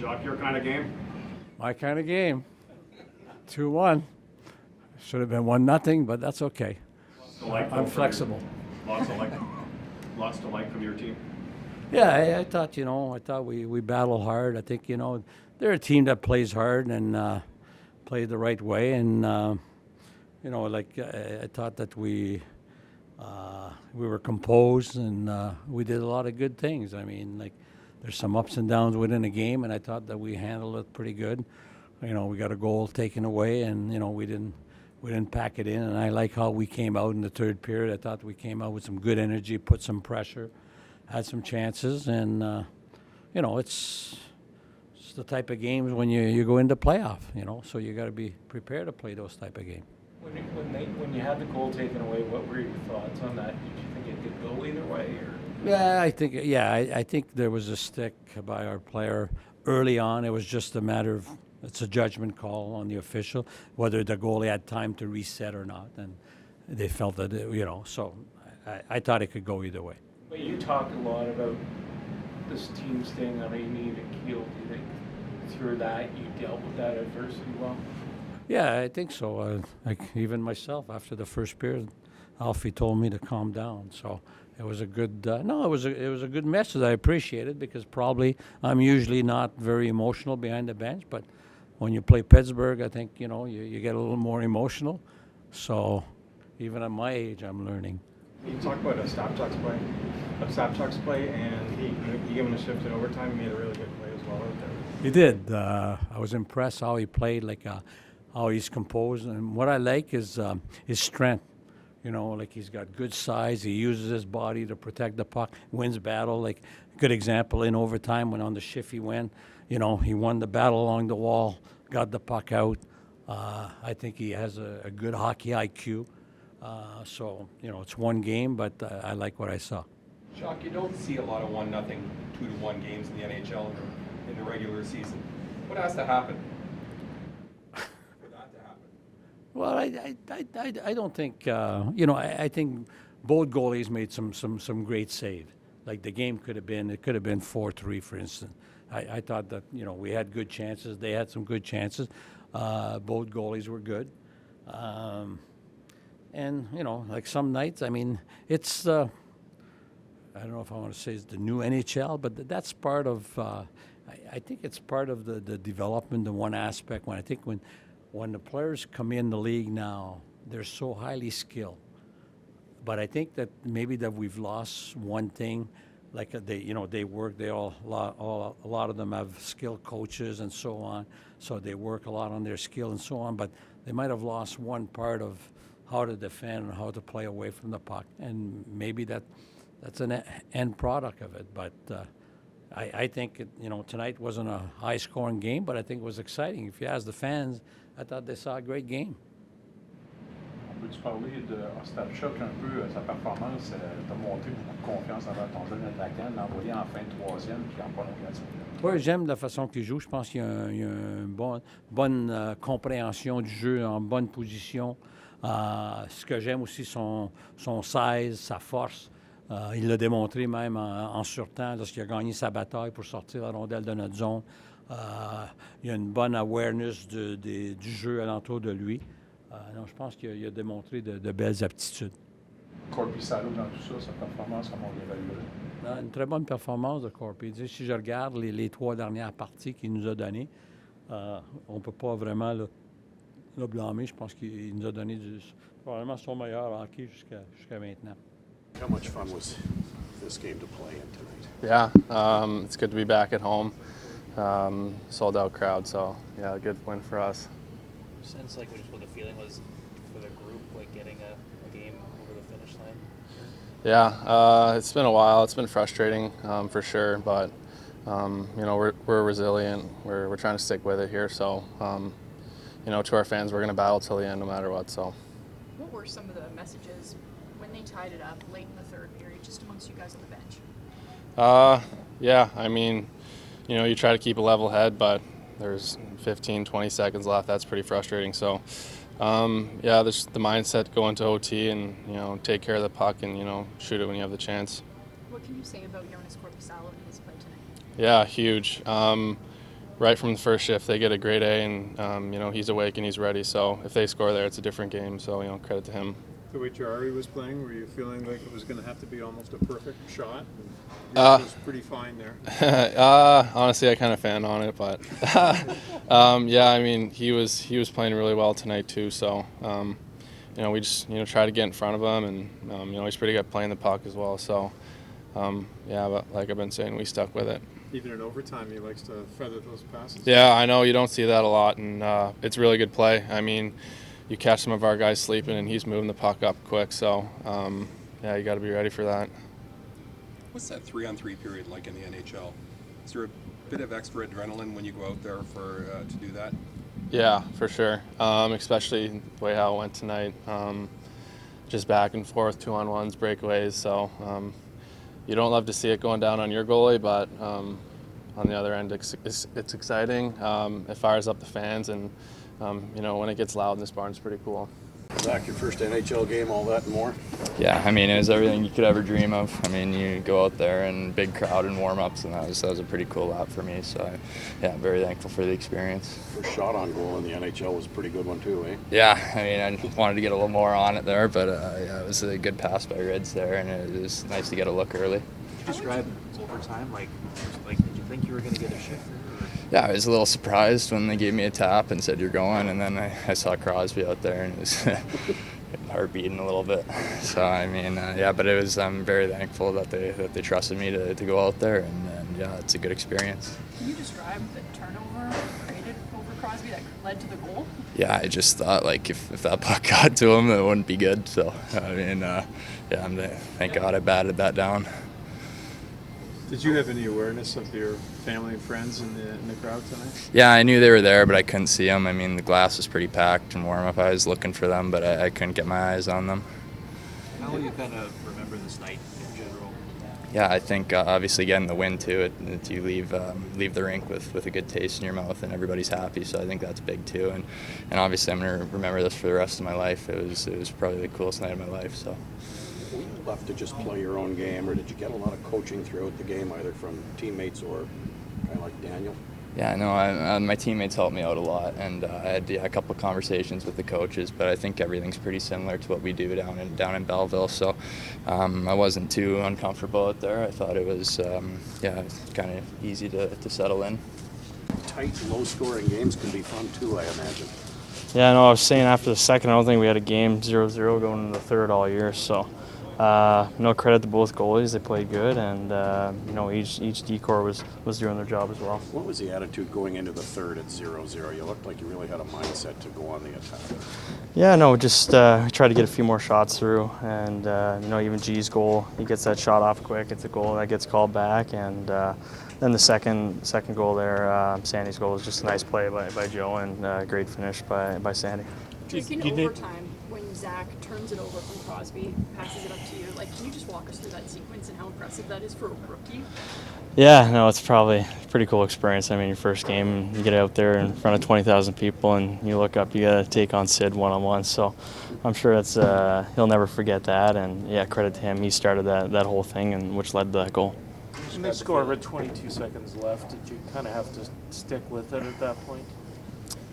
Jacques, your kind of game? My kind of game. 2-1. Should have been 1-0, but that's okay. I'm flexible. Lots to like from your team. Yeah, I thought, we battle hard. I think, they're a team that plays hard and play the right way. And, I thought that we were composed and we did a lot of good things. I mean, there's some ups and downs within a game, and I thought that we handled it pretty good. We got a goal taken away, and, we didn't pack it in. And I like how we came out in the third period. I thought we came out with some good energy, put some pressure, had some chances, and it's the type of games when you go into playoff. So you got to be prepared to play those type of games. When you had the goal taken away, what were your thoughts on that? Did you think it could go either way, or? Yeah, I think there was a stick by our player early on. It was just a matter of it's a judgment call on the official whether the goalie had time to reset or not, and they felt that So I thought it could go either way. But you talked a lot about this team staying on a even keel. Do you think through that you dealt with that adversity well? Yeah, I think so. Even myself, after the first period, Alfie told me to calm down. So it was a good. It was a good message. I appreciate it because probably I'm usually not very emotional behind the bench, but when you play Pittsburgh, I think you get a little more emotional. So even at my age, I'm learning. You talk about Ostapchuk's play, and he gave him a shift in overtime. He made a really good play as well out there. He did. I was impressed how he played, how he's composed, and what I like is his strength. He's got good size. He uses his body to protect the puck, wins battle. Good example in overtime when on the shift he went. He won the battle along the wall, got the puck out. I think he has a good hockey IQ. So it's one game, but I like what I saw. Jacques, you don't see a lot of 1-0, 2-1 games in the NHL in the regular season. What has to happen for that to happen? Well, I don't think I think both goalies made some great saves. Like the game could have been 4-3, for instance. I thought that we had good chances. They had some good chances. Both goalies were good. And some nights, I mean, it's I don't know if I want to say it's the new NHL, but that's part of. I think it's part of the development. The one aspect when the players come in the league now, they're so highly skilled. But I think that maybe that we've lost one thing. They work. A lot of them have skilled coaches and so on. So they work a lot on their skill and so on. But they might have lost one part of how to defend and how to play away from the puck. And maybe that's an end product of it. But I think tonight wasn't a high-scoring game, but I think it was exciting. If you ask the fans, I thought they saw a great game. Peux-tu parler de Ostapchuk un peu, sa performance? Tu as montré beaucoup de confiance envers ton jeune attaquant, l'envoyer en fin de troisième puis en prolongation. Oui, j'aime la façon qu'il joue. Je pense qu'il y a une bonne compréhension du jeu, en bonne position. Ce que j'aime aussi, son size, sa force. Il l'a démontré même en surtemps lorsqu'il a gagné sa bataille pour sortir la rondelle de notre zone. Il a une bonne awareness du jeu alentour de lui. Donc, je pense qu'il a démontré de belles aptitudes. Corby Salo dans tout ça, sa performance, comment on l'évaluerait? Une très bonne performance de Corby. Si je regarde les 3 dernières parties qu'il nous a données, on ne peut pas vraiment le blâmer. Je pense qu'il nous a donné probablement son meilleur hockey jusqu'à maintenant. How much fun was this game to play in tonight? Yeah, it's good to be back at home. Sold out crowd, so yeah, good win for us. Sense just what the feeling was for the group, getting a game over the finish line? Yeah, it's been a while. It's been frustrating for sure, but we're resilient. We're trying to stick with it here. So to our fans, we're going to battle till the end, no matter what. So. What were some of the messages when they tied it up late in the third period, just amongst you guys on the bench? Yeah, I mean, you try to keep a level head, but there's 15, 20 seconds left. That's pretty frustrating. So, there's the mindset go into OT and, take care of the puck and, shoot it when you have the chance. What can you say about Joonas Korpisalo in his play tonight? Yeah, huge. right from the first shift, they get a grade A, and he's awake and he's ready. So if they score there, it's a different game. So credit to him. The way Jari was playing, were you feeling like it was going to have to be almost a perfect shot? Yours was pretty fine there. Honestly, I kind of fan on it, but yeah, I mean, he was playing really well tonight too. So we just try to get in front of him, and he's pretty good playing the puck as well. So yeah, but like I've been saying, we stuck with it. Even in overtime, he likes to feather those passes. Yeah, I know you don't see that a lot, and it's really good play. I mean, you catch some of our guys sleeping, and he's moving the puck up quick. So yeah, you got to be ready for that. What's that 3-on-3 period like in the NHL? Is there a bit of extra adrenaline when you go out there to do that? Yeah, for sure. Especially the way how it went tonight. Just back and forth, 2-on-1s, breakaways. So you don't love to see it going down on your goalie, but on the other end, it's exciting. It fires up the fans, and when it gets loud in this barn, it's pretty cool. Zach, your first NHL game, all that and more? Yeah, I mean, it was everything you could ever dream of. I mean, you go out there and big crowd and warm-ups, and that was a pretty cool lap for me. So, yeah, I'm very thankful for the experience. First shot on goal in the NHL was a pretty good one too, eh? Yeah, I mean, I wanted to get a little more on it there, but yeah, it was a good pass by Reds there, and it was nice to get a look early. Describe overtime, like did you think you were going to get a shift? Yeah, I was a little surprised when they gave me a tap and said you're going, and then I saw Crosby out there, and it was heart beating a little bit. So I mean, yeah, but I'm very thankful that they trusted me to go out there, and yeah, it's a good experience. Can you describe the turnover created over Crosby that led to the goal? Yeah, I just thought like if that puck got to him, it wouldn't be good. So I mean, yeah, thank God I batted that down. Did you have any awareness of your family and friends in the crowd tonight? Yeah, I knew they were there, but I couldn't see them. I mean, the glass was pretty packed and warm up. I was looking for them, but I couldn't get my eyes on them. How will you kind of remember this night in general? Yeah, I think obviously getting the win too. You leave the rink with a good taste in your mouth, and everybody's happy. So I think that's big too. And obviously I'm going to remember this for the rest of my life. It was probably the coolest night of my life. So. Were you left to just play your own game, or did you get a lot of coaching throughout the game, either from teammates or kind of like Daniel? Yeah, no, my teammates helped me out a lot, and I had a couple of conversations with the coaches, but I think everything's pretty similar to what we do down in Belleville, so I wasn't too uncomfortable out there. I thought it was, kind of easy to settle in. Tight, low-scoring games can be fun too, I imagine. Yeah, no, I was saying after the second, I don't think we had a game 0-0 going into the third all year, so no credit to both goalies. They played good, and each decor was doing their job as well. What was the attitude going into the third at 0-0? You looked like you really had a mindset to go on the attack. Yeah, no, just try to get a few more shots through, and even G's goal, he gets that shot off quick. It's a goal that gets called back, and then the second goal there, Sandy's goal, was just a nice play by Joe, and great finish by Sandy. Jake, in overtime, when Zach turns it over from Crosby, passes it up to you, can you just walk us through that sequence and how impressive that is for a rookie? Yeah, no, it's probably a pretty cool experience. I mean, your first game, you get out there in front of 20,000 people, and you look up, you got to take on Sid one-on-one. So I'm sure that's he'll never forget that. And yeah, credit to him. He started that whole thing, and which led to that goal. When they score with 22 seconds left, did you kind of have to stick with it at that point?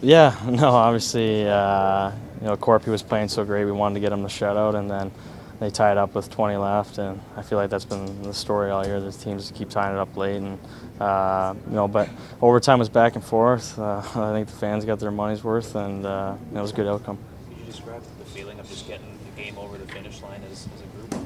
Yeah, no, obviously, Corpy was playing so great. We wanted to get him the shutout, and then they tied up with 20 left, and I feel like that's been the story all year. The teams keep tying it up late, and but overtime was back and forth. I think the fans got their money's worth, and it was a good outcome. Could you describe the feeling of just getting the game over the finish line as a group?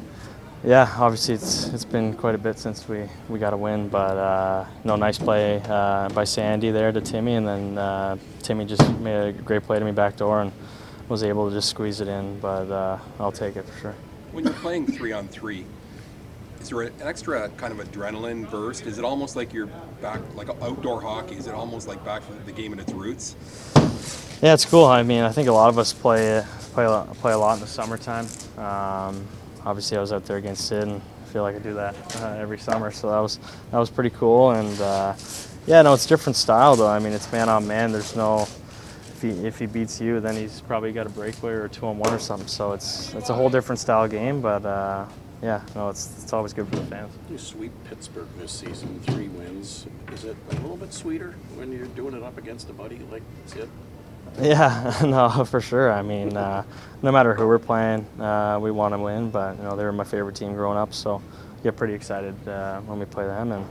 Yeah, obviously it's been quite a bit since we got a win, but nice play by Sandy there to Timmy, and then Timmy just made a great play to me backdoor and was able to just squeeze it in, but I'll take it for sure. When you're playing 3-on-3, is there an extra kind of adrenaline burst? Is it almost like you're back, like outdoor hockey? Is it almost like back to the game at its roots? Yeah, it's cool. I mean, I think a lot of us play a lot in the summertime. Obviously, I was out there against Sid, and I feel like I do that every summer, so that was pretty cool. And it's a different style though. I mean, it's man on man. There's no if he beats you, then he's probably got a breakaway or a 2-on-1 or something. So it's a whole different style game, but yeah, no, it's always good for the fans. You sweep Pittsburgh this season, 3 wins. Is it a little bit sweeter when you're doing it up against a buddy like Sid? Yeah, no, for sure. I mean, no matter who we're playing, we want to win. But they were my favorite team growing up, so get pretty excited when we play them. And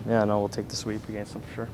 yeah, no, we'll take the sweep against them for sure.